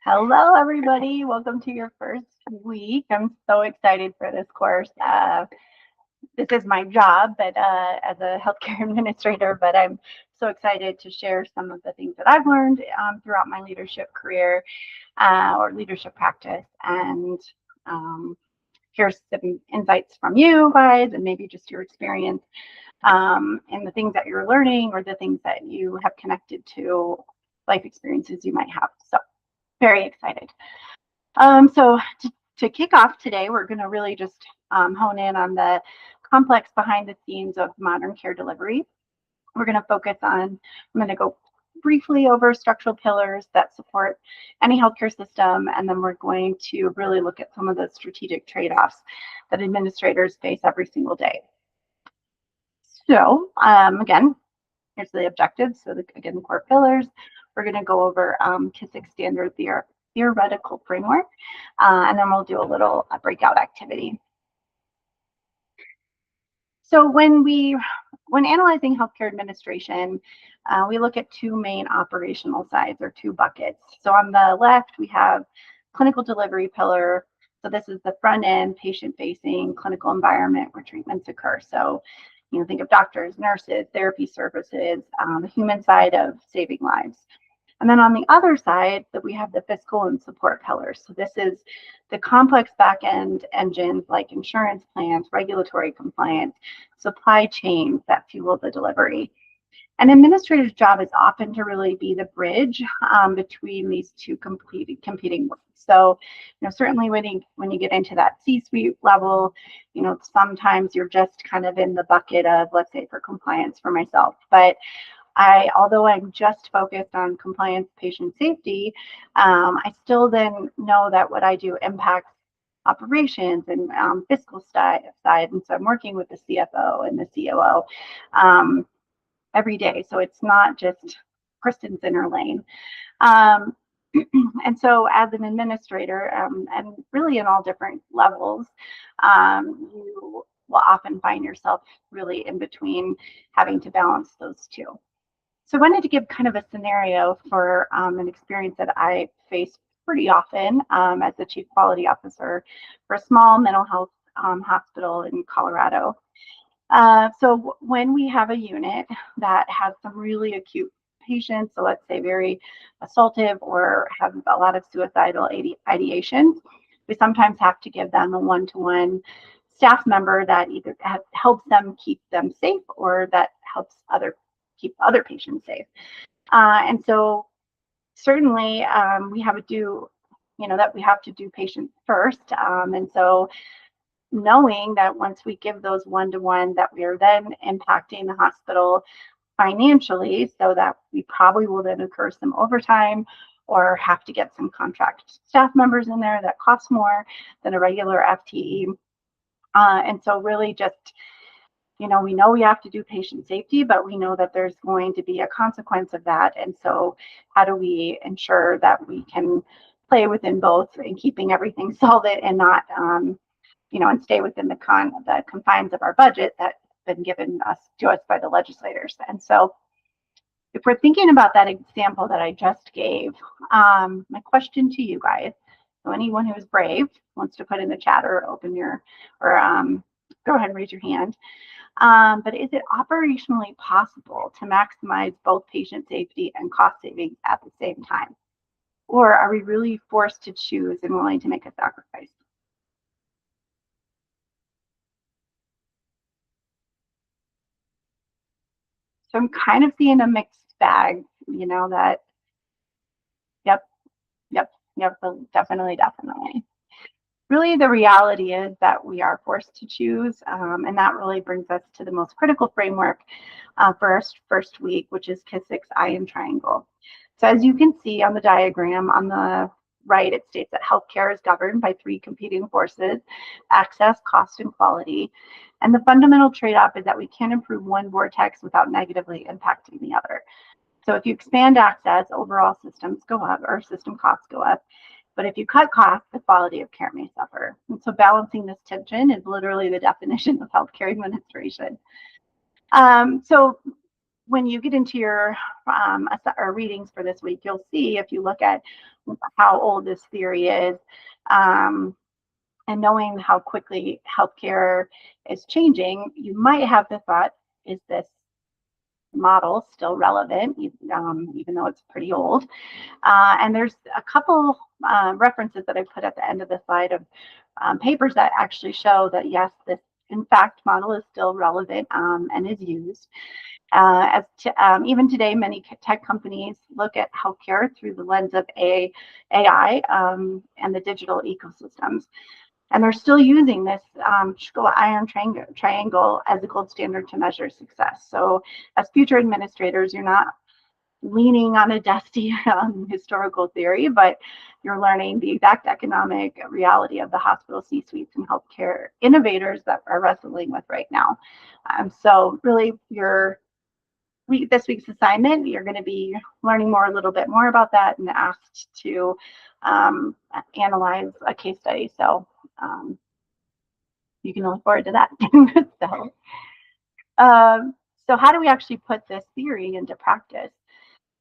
Hello, everybody. Welcome to your first week. I'm so excited for this course. This is my job, but as a healthcare administrator, but I'm so excited to share some of the things that I've learned throughout my leadership career or leadership practice, and um, here's some insights from you guys, and maybe just your experience and the things that you're learning or the things that you have connected to life experiences you might have. So, very excited. So to kick off today, we're going to really just hone in on the complex behind the scenes of modern care delivery. We're going to focus on, I'm going to go briefly over structural pillars that support any healthcare system, and then we're going to really look at some of the strategic trade-offs that administrators face every single day. So again, here's the objectives. So again, the core pillars. We're going to go over KISSIC standard theoretical framework, and then we'll do a little breakout activity. So when analyzing healthcare administration, we look at two main operational sides or two buckets. So on the left, we have clinical delivery pillar. So this is the front end, patient-facing clinical environment where treatments occur. So, think of doctors, nurses, therapy services, the human side of saving lives. And then on the other side, that we have the fiscal and support pillars. So this is the complex back-end engines like insurance plans, regulatory compliance, supply chains that fuel the delivery. An administrator's job is often to really be the bridge between these two competing works. So, certainly when you get into that C-suite level, sometimes you're just kind of in the bucket of, let's say, for compliance for myself. But although I'm just focused on compliance, patient safety, I still then know that what I do impacts operations and fiscal side. And so I'm working with the CFO and the COO every day. So it's not just Kristen's inner lane. And so as an administrator, and really in all different levels, you will often find yourself really in between having to balance those two. So I wanted to give kind of a scenario for an experience that I face pretty often as the chief quality officer for a small mental health hospital in Colorado. So when we have a unit that has some really acute patients, so let's say very assaultive or have a lot of suicidal ideations, we sometimes have to give them a one-to-one staff member that either helps them keep them safe or that helps keep other patients safe. And so certainly we have to do, that we have to do patients first. And so knowing that once we give those one-to-one, that we are then impacting the hospital financially, so that we probably will then incur some overtime or have to get some contract staff members in there that cost more than a regular FTE. And so really just, we know we have to do patient safety, but we know that there's going to be a consequence of that. And so how do we ensure that we can play within both and keeping everything solid and not, and stay within the confines of our budget that's been given to us by the legislators. And so if we're thinking about that example that I just gave, my question to you guys, so anyone who is brave wants to put in the chat or go ahead and raise your hand. But is it operationally possible to maximize both patient safety and cost savings at the same time? Or are we really forced to choose and willing to make a sacrifice? So I'm kind of seeing a mixed bag, that, yep, definitely. Really, the reality is that we are forced to choose, and that really brings us to the most critical framework for our first week, which is KISSIC's Iron Triangle. So as you can see on the diagram on the right, it states that healthcare is governed by three competing forces: access, cost, and quality. And the fundamental trade-off is that we can't improve one vortex without negatively impacting the other. So if you expand access, overall systems go up, or system costs go up. But if you cut costs, the quality of care may suffer. And so balancing this tension is literally the definition of healthcare administration. So when you get into your readings for this week, you'll see, if you look at how old this theory is, um, and knowing how quickly healthcare is changing, you might have the thought, is this model still relevant, even though it's pretty old? And there's a couple references that I put at the end of the slide of papers that actually show that, yes, this in fact model is still relevant and is used. Even today, many tech companies look at healthcare through the lens of AI and the digital ecosystems. And they're still using this iron triangle as a gold standard to measure success. So as future administrators, you're not leaning on a dusty historical theory, but you're learning the exact economic reality of the hospital C-suites and healthcare innovators that are wrestling with right now. So really, this week's assignment, you're going to be learning a little bit more about that, and asked to analyze a case study. So you can look forward to that. so, so how do we actually put this theory into practice?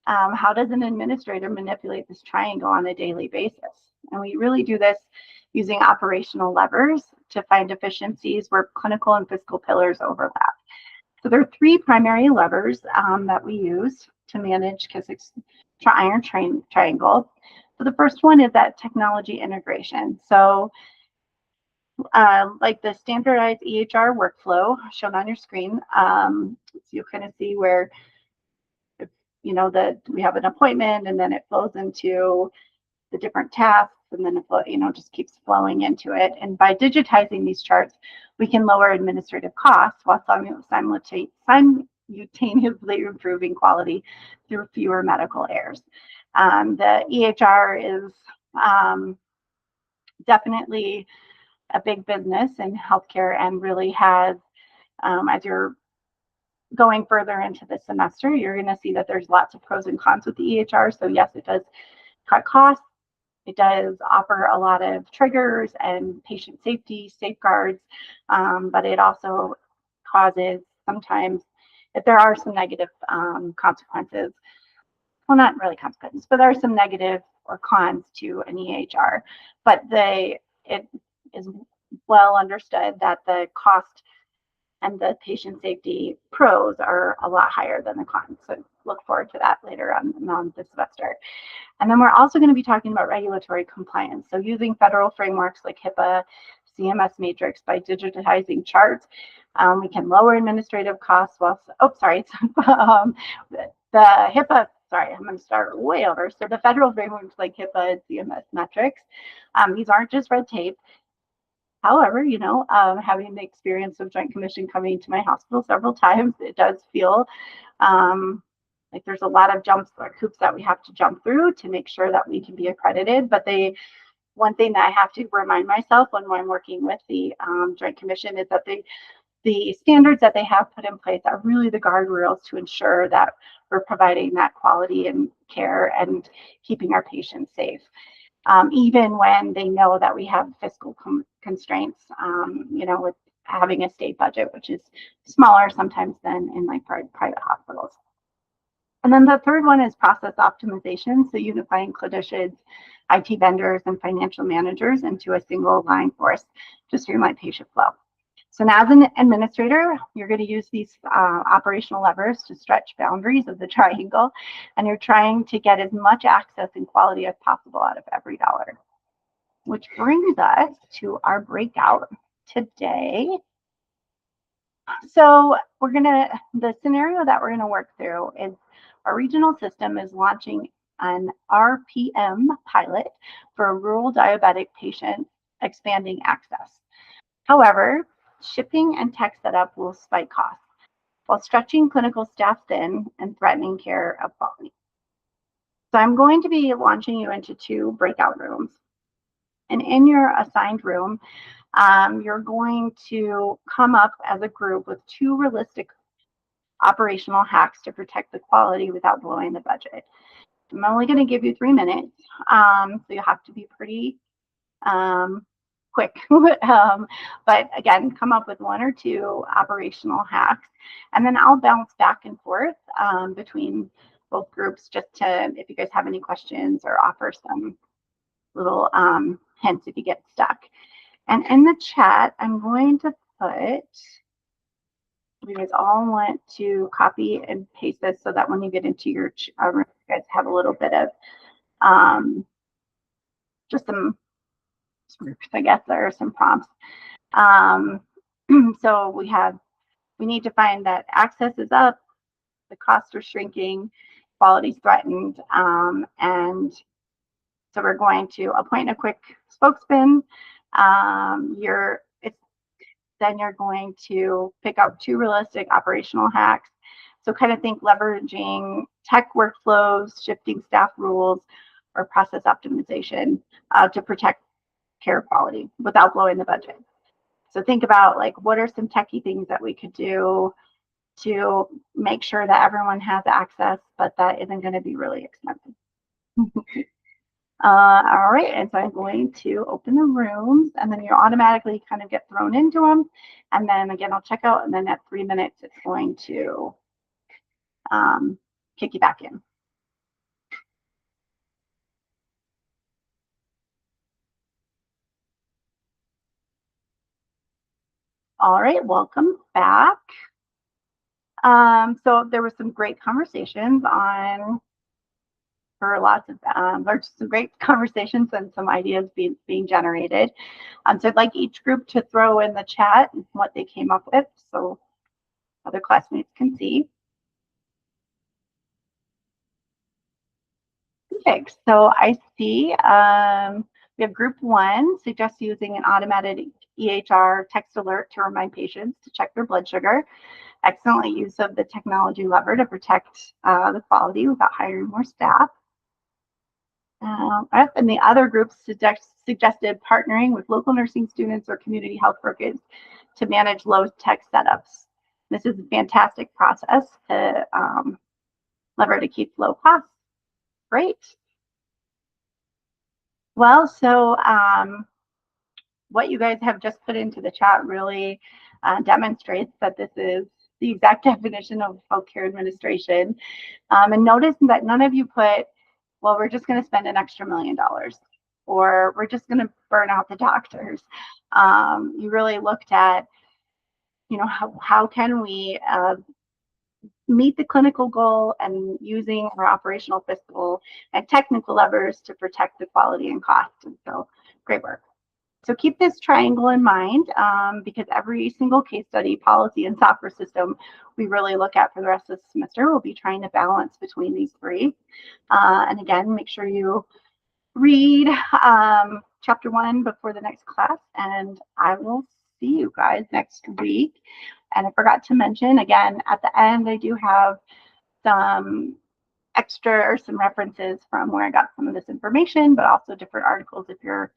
How does an administrator manipulate this triangle on a daily basis? And we really do this using operational levers to find efficiencies where clinical and fiscal pillars overlap. So there are three primary levers that we use to manage Kissack's iron triangle. So the first one is that technology integration. So like the standardized EHR workflow shown on your screen, so you kind of see where, that we have an appointment and then it flows into the different tasks, and then it just keeps flowing into it. And by digitizing these charts, we can lower administrative costs while simultaneously improving quality through fewer medical errors. The EHR is definitely a big business in healthcare, and really has, as you're going further into the semester, you're going to see that there's lots of pros and cons with the EHR. So yes, it does cut costs. It does offer a lot of triggers and patient safety safeguards, but it also causes sometimes, if there are some negative consequences, well, not really consequences, but there are some negative or cons to an EHR. But it is well understood that the cost and the patient safety pros are a lot higher than the cons. So look forward to that later on this semester. And then we're also going to be talking about regulatory compliance. So using federal frameworks like HIPAA, CMS Matrix, by digitizing charts, we can lower administrative costs while, the HIPAA, I'm going to start way over. So the federal frameworks like HIPAA and CMS Metrics, these aren't just red tape. However, having the experience of Joint Commission coming to my hospital several times, it does feel like there's a lot of hoops that we have to jump through to make sure that we can be accredited. But one thing that I have to remind myself when I'm working with the Joint Commission is that the standards that they have put in place are really the guardrails to ensure that we're providing that quality and care and keeping our patients safe. Even when they know that we have fiscal constraints, with having a state budget, which is smaller sometimes than in like private hospitals. And then the third one is process optimization. So unifying clinicians, IT vendors, and financial managers into a single line force to streamline patient flow. So now as an administrator, you're going to use these operational levers to stretch boundaries of the triangle, and you're trying to get as much access and quality as possible out of every dollar. Which brings us to our breakout today. So the scenario that we're going to work through is our regional system is launching an RPM pilot for a rural diabetic patient, expanding access. However, shipping and tech setup will spike costs while stretching clinical staff thin and threatening care of quality. So I'm going to be launching you into 2 breakout rooms. And in your assigned room, you're going to come up as a group with 2 realistic operational hacks to protect the quality without blowing the budget. I'm only going to give you 3 minutes, so you have to be pretty quick. But again, come up with 1 or 2 operational hacks, and then I'll bounce back and forth between both groups just to, if you guys have any questions or offer some little hints if you get stuck. And in the chat, I'm going to put, you guys all want to copy and paste this so that when you get into your room, you guys have a little bit of just some scripts, I guess, or some prompts. So we need to find that access is up, the costs are shrinking, quality is threatened, and so we're going to appoint a quick spokesman. Then you're going to pick out 2 realistic operational hacks. So kind of think leveraging tech workflows, shifting staff rules, or process optimization to protect care quality without blowing the budget. So think about like, what are some techie things that we could do to make sure that everyone has access, but that isn't going to be really expensive. All right, and so I'm going to open the rooms, and then you automatically kind of get thrown into them. And then again, I'll check out, and then at 3 minutes, it's going to kick you back in. All right, welcome back. So there were some great conversations there's some great conversations and some ideas being generated. So I'd like each group to throw in the chat what they came up with so other classmates can see. Okay, so I see we have group 1 suggests using an automated EHR text alert to remind patients to check their blood sugar. Excellent use of the technology lever to protect the quality without hiring more staff. And the other groups suggested partnering with local nursing students or community health workers to manage low-tech setups. This is a fantastic process to lever to keep low costs. Great. Well, so what you guys have just put into the chat really demonstrates that this is the exact definition of healthcare administration. And notice that none of you put, well, we're just going to spend an extra $1 million, or we're just going to burn out the doctors. You really looked at, how can we meet the clinical goal and using our operational, fiscal, and technical levers to protect the quality and cost. And so, great work. So keep this triangle in mind because every single case study, policy, and software system we really look at for the rest of the semester, we'll be trying to balance between these 3. And again, make sure you read chapter 1 before the next class, and I will see you guys next week. And I forgot to mention, again, at the end, I do have some some references from where I got some of this information, but also different articles if you're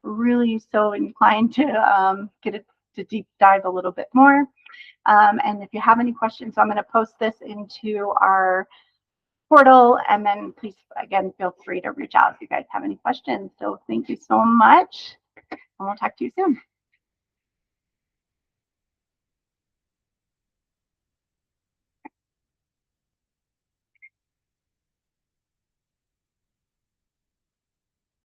really so inclined to get it to deep dive a little bit more. And if you have any questions, I'm going to post this into our portal, and then please, again, feel free to reach out if you guys have any questions. So thank you so much, and we'll talk to you soon.